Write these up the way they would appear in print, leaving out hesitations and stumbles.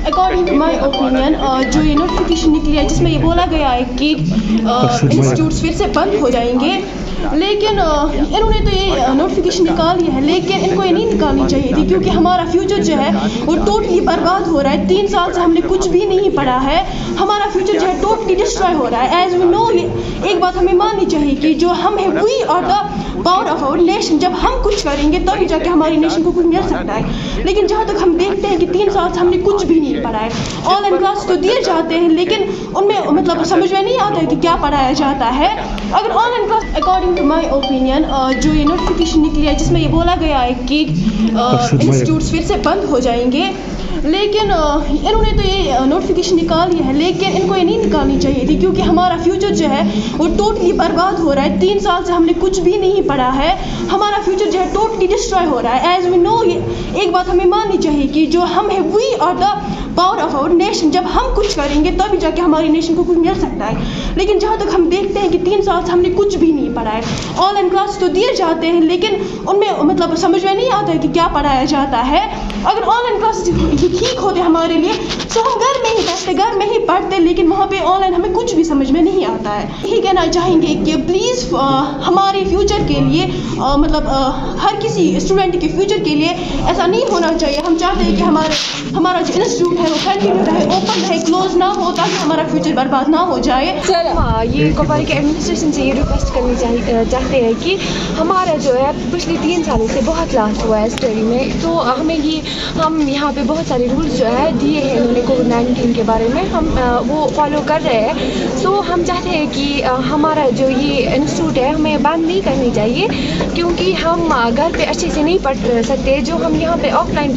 According to my opinion जो ये notification निकली है जिसमें ये बोला गया है कि इंस्टीट्यूट्स फिर से बंद हो जाएंगे, लेकिन इन्होंने तो ये नोटिफिकेशन निकाल लिया है, लेकिन इनको ये नहीं निकालनी चाहिए थी क्योंकि हमारा फ्यूचर जो है वो टोटली बर्बाद हो रहा है। 3 साल से हमने कुछ भी नहीं पढ़ा है, हमारा फ्यूचर जो है टोटली डिस्ट्रॉय हो रहा है। एज वी नो, एक बात हमें माननी चाहिए कि जो हम है we are the power of our nation. जब हम कुछ करेंगे तभी जाके हमारी नेशन को कुछ मिल सकता है, लेकिन जहाँ तक हम देखते हैं कि 3 साल से हमने कुछ भी नहीं पढ़ा है। ऑनलाइन क्लास तो दिए जाते हैं लेकिन उनमें मतलब समझ में नहीं आता है कि क्या पढ़ाया जाता है। अगर online class according to my opinion जो ये नोटिफिकेशन निकली है जिसमें ये बोला गया है कि इंस्टीट्यूट्स फिर से बंद हो जाएंगे, लेकिन इन्होंने तो ये नोटिफिकेशन निकाल लिया है, लेकिन इनको ये नहीं निकालनी चाहिए थी क्योंकि हमारा फ्यूचर जो है वो टोटली बर्बाद हो रहा है। 3 साल से हमने कुछ भी नहीं पढ़ा है, हमारा फ्यूचर जो है टोटली डिस्ट्रॉय हो रहा है। एज वी नो, एक बात हमें माननी चाहिए कि जो हम है we are the power of our nation. जब हम कुछ करेंगे तभी जाके हमारी नेशन को कुछ मिल सकता है, लेकिन जहाँ तक हम देखते हैं कि 3 साल से हमने कुछ भी नहीं पढ़ा है। ऑनलाइन क्लास तो दिए जाते हैं लेकिन उनमें मतलब समझ में नहीं आता है कि क्या पढ़ाया जाता है। अगर ऑनलाइन क्लास ठीक होते हमारे लिए तो हम घर में ही बैठते, घर में ही पढ़ते, लेकिन वहाँ पे ऑनलाइन हमें कुछ भी समझ में नहीं आता है। यही कहना चाहेंगे कि प्लीज़ हमारे फ्यूचर के लिए मतलब हर किसी स्टूडेंट के फ्यूचर के लिए ऐसा नहीं होना चाहिए। हम चाहते हैं कि हमारा जो इंस्टीट्यूट है वो कंटिन्यू रहे, ओपन रहे, क्लोज ना हो, ताकि हमारा फ्यूचर बर्बाद ना हो जाए। ये कुपवारा के एडमिनिस्ट्रेशन से ये रिक्वेस्ट करनी चाहते हैं कि हमारा जो है पिछले 3 सालों से बहुत लॉस हुआ है स्टडी में, तो हम यहाँ पे बहुत सारे रूल्स जो है दिए हैं इन्होंने कोविड-19 के बारे में, हम वो फॉलो कर रहे हैं। तो हम चाहते हैं कि हमारा जो ये इंस्टीट्यूट है हमें बंद नहीं करनी चाहिए क्योंकि हम घर पे अच्छे से नहीं पढ़ सकते। जो हम यहाँ पे ऑफलाइन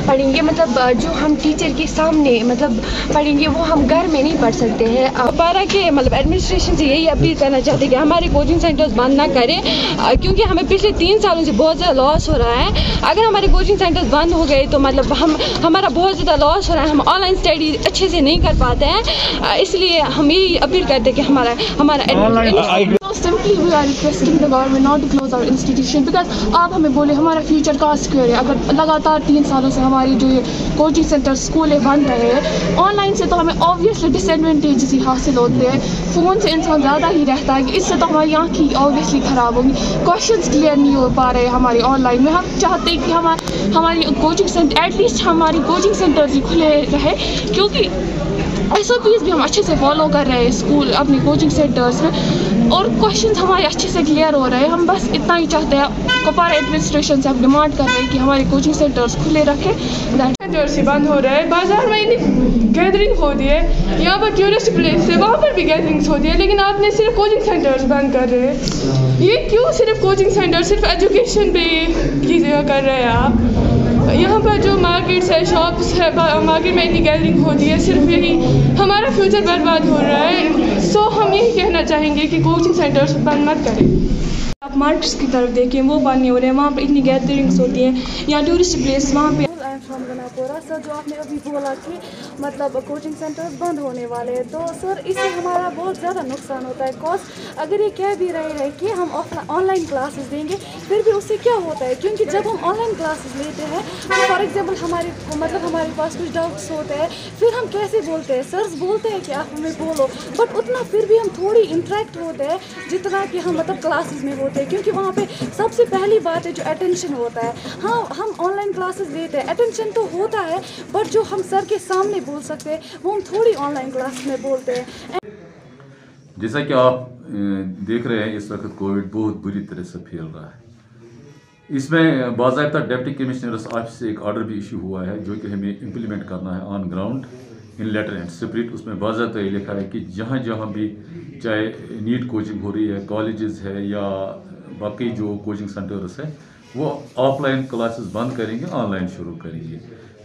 पढ़ेंगे, मतलब जो हम टीचर के सामने मतलब पढ़ेंगे, वो हम घर में नहीं पढ़ सकते हैं। कुपवारा के मतलब एडमिनिस्ट्रेशन से यही अपील करना चाहते हैं कि हमारे कोचिंग सेंटर्स बंद ना करें क्योंकि हमें पिछले 3 सालों से बहुत ज़्यादा लॉस हो रहा है। अगर हमारे कोचिंग सेंटर्स बंद हो गए तो मतलब हमारा बहुत ज़्यादा लॉस हो रहा है, हम ऑनलाइन स्टडी अच्छे से नहीं कर पाते हैं। इसलिए हम यही अपील करते हैं कि हमारा Simply we are requesting the government not to close our institution because आप हमें बोले हमारा फ्यूचर का सिक्योर है। अगर लगातार 3 सालों से हमारी जो ये कोचिंग सेंटर स्कूलें बंद रहे हैं, ऑनलाइन से तो हमें ऑब्वियसली डिसएडवांटेजेस ही हासिल होते हैं। फ़ोन से इंसान ज़्यादा ही रहता है कि इससे तो हमारी आँखें ऑब्वियसली ख़राब होंगी, क्वेश्चंस क्लियर नहीं हो पा रहे हमारे ऑनलाइन में। हम चाहते हैं कि हमारी कोचिंग सेंटर एटलीस्ट हमारी कोचिंग सेंटर्स ही खुले रहे क्योंकि SOPs भी हम अच्छे से फॉलो कर रहे हैं स्कूल अपनी कोचिंग सेंटर्स में और क्वेश्चंस हमारे अच्छे से क्लियर हो रहे हैं। हम बस इतना ही चाहते हैं। कुपवारा एडमिनिस्ट्रेशन से हम डिमांड कर रहे हैं कि हमारे कोचिंग सेंटर्स खुले रखें। सेंटर्स बंद हो रहा है, बाजार में इतनी गैदरिंग होती है, यहाँ पर टूरिस्ट प्लेस है वहाँ पर भी गैदरिंग्स होती है, लेकिन आपने सिर्फ कोचिंग सेंटर्स बंद कर रहे हैं। ये क्यों सिर्फ कोचिंग सेंटर, सिर्फ एजुकेशन पे की जगह कर रहे हैं आप? यहाँ पर जो मार्केट्स है, शॉप्स है, मार्केट में इतनी गैदरिंग होती है, सिर्फ यही हमारा फ्यूचर बर्बाद हो रहा है। सो हम यही कहना चाहेंगे कि कोचिंग सेंटर्स बंद मत करें। आप मार्केट्स की तरफ देखें, वो बंद नहीं हो रहे हैं, वहाँ पर इतनी गैदरिंग्स होती हैं, यहाँ टूरिस्ट प्लेस वहाँ पे। सर, जो आपने अभी बोला कि मतलब कोचिंग सेंटर्स बंद होने वाले हैं, तो सर इससे हमारा बहुत ज़्यादा नुकसान होता है। कॉज अगर ये कह भी रहे हैं कि हम ऑनलाइन क्लासेस देंगे, फिर भी उससे क्या होता है क्योंकि जब हम ऑनलाइन क्लासेस लेते हैं तो फॉर एग्जांपल हमारे पास कुछ डाउट्स होते हैं, फिर हम कैसे बोलते हैं, सर्स बोलते हैं कि आप हमें बोलो, बट उतना फिर भी हम थोड़ी इंटरेक्ट होते हैं जितना कि हम मतलब क्लासेस में होते हैं क्योंकि वहाँ पे सबसे पहली बात है जो अटेंशन होता है। हाँ, हम ऑनलाइन क्लासेस लेते हैं, अटेंशन तो होता है, बट जो हम सर के सामने बोल सकते हैं वो हम थोड़ी ऑनलाइन क्लास में बोलते हैं। जैसा कि आप देख रहे हैं, इस वक्त कोविड बहुत बुरी तरह से फैल रहा है। इसमें बाज़ाब्ता डिप्टी कमिश्नर्स ऑफिस से एक ऑर्डर भी इशू हुआ है जो कि हमें इम्प्लीमेंट करना है on ground in letter and spirit. उसमें बाज़ाब्ता ये लिखा है कि जहाँ जहाँ भी चाहे नीट कोचिंग हो रही है, कॉलेजेस है या बाकी जो कोचिंग सेंटर्स है, वो ऑफलाइन क्लासेस बंद करेंगे, ऑनलाइन शुरू करेंगे।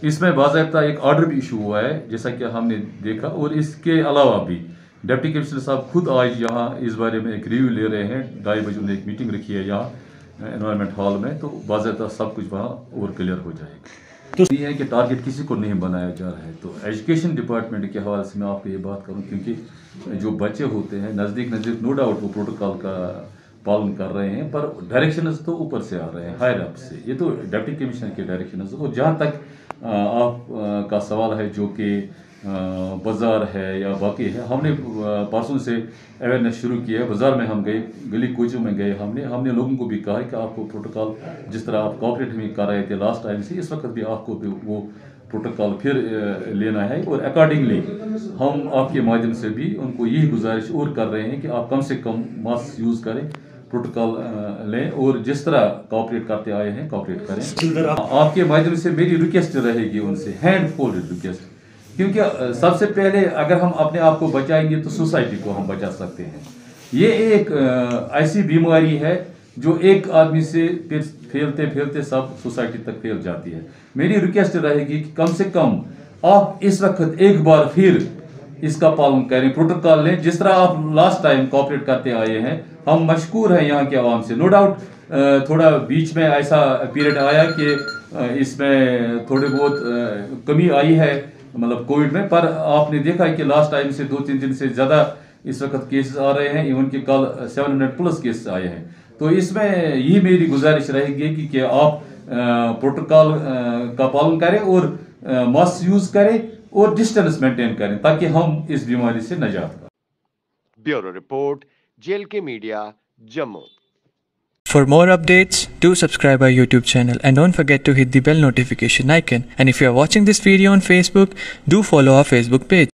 इसमें बाज़ाब्ता एक ऑर्डर भी इशू हुआ है जैसा कि हमने देखा, और इसके अलावा भी डिप्टी कमिश्नर साहब खुद आज यहाँ इस बारे में एक रिव्यू ले रहे हैं। 2:30 बजे उन्होंने एक मीटिंग रखी है यहाँ एनवायरनमेंट हॉल में, तो बाज़ाब्ता सब कुछ वहाँ और क्लियर हो जाएगा। तो ये है कि टारगेट किसी को नहीं बनाया जा रहा है। तो एजुकेशन डिपार्टमेंट के हवाले से मैं आपको ये बात करूँ, क्योंकि जो बच्चे होते हैं नज़दीक नो डाउट वो प्रोटोकॉल का पालन कर रहे हैं, पर डायरेक्शंस तो ऊपर से आ रहे हैं, हायर अप से। ये तो डिप्टी कमिश्नर के डायरेक्शंस। और जहाँ तक आप का सवाल है जो कि बाज़ार है या बाकी है, हमने परसों से अवेयरनेस शुरू की है। बाज़ार में हम गए, गली कोचों में गए, हमने लोगों को भी कहा है कि आपको प्रोटोकॉल जिस तरह आप कोऑपरेट हमें कर रहे थे लास्ट टाइम से, इस वक्त भी आपको भी वो प्रोटोकॉल फिर लेना है। और अकॉर्डिंगली हम आपके माध्यम से भी उनको यही गुजारिश और कर रहे हैं कि आप कम से कम मास्क यूज़ करें, प्रोटोकॉल लें और जिस तरह कोऑपरेट करते आए हैं कोऑपरेट करें। आपके माध्यम से मेरी रिक्वेस्ट रहेगी उनसे, हैंड फोल्डेड रिक्वेस्ट, क्योंकि सबसे पहले अगर हम अपने आप को बचाएंगे तो सोसाइटी को हम बचा सकते हैं। ये एक ऐसी बीमारी है जो एक आदमी से फैलते फैलते सब सोसाइटी तक फैल जाती है। मेरी रिक्वेस्ट रहेगी कि कम से कम आप इस वक्त एक बार फिर इसका पालन करें, प्रोटोकॉल लें, जिस तरह आप लास्ट टाइम कोऑपरेट करते आए हैं। हम मशकूर हैं यहाँ के आवाम से। नो डाउट थोड़ा बीच में ऐसा पीरियड आया कि इसमें थोड़ी बहुत कमी आई है मतलब कोविड में, पर आपने देखा है कि लास्ट टाइम से 2-3 दिन से ज़्यादा इस वक्त केसेस आ रहे हैं, इवन कि कल 700+ केसेस आए हैं। तो इसमें यही मेरी गुजारिश रहेगी कि आप प्रोटोकॉल का पालन करें और मास्क यूज़ करें और डिस्टेंस मेंटेन करें ताकि हम इस बीमारी से निजात पाएं। Bureau report, JLK media, Jammu. For more updates, do subscribe our YouTube channel and don't forget to hit the bell notification icon. And if you are watching this video on Facebook, do follow our Facebook page.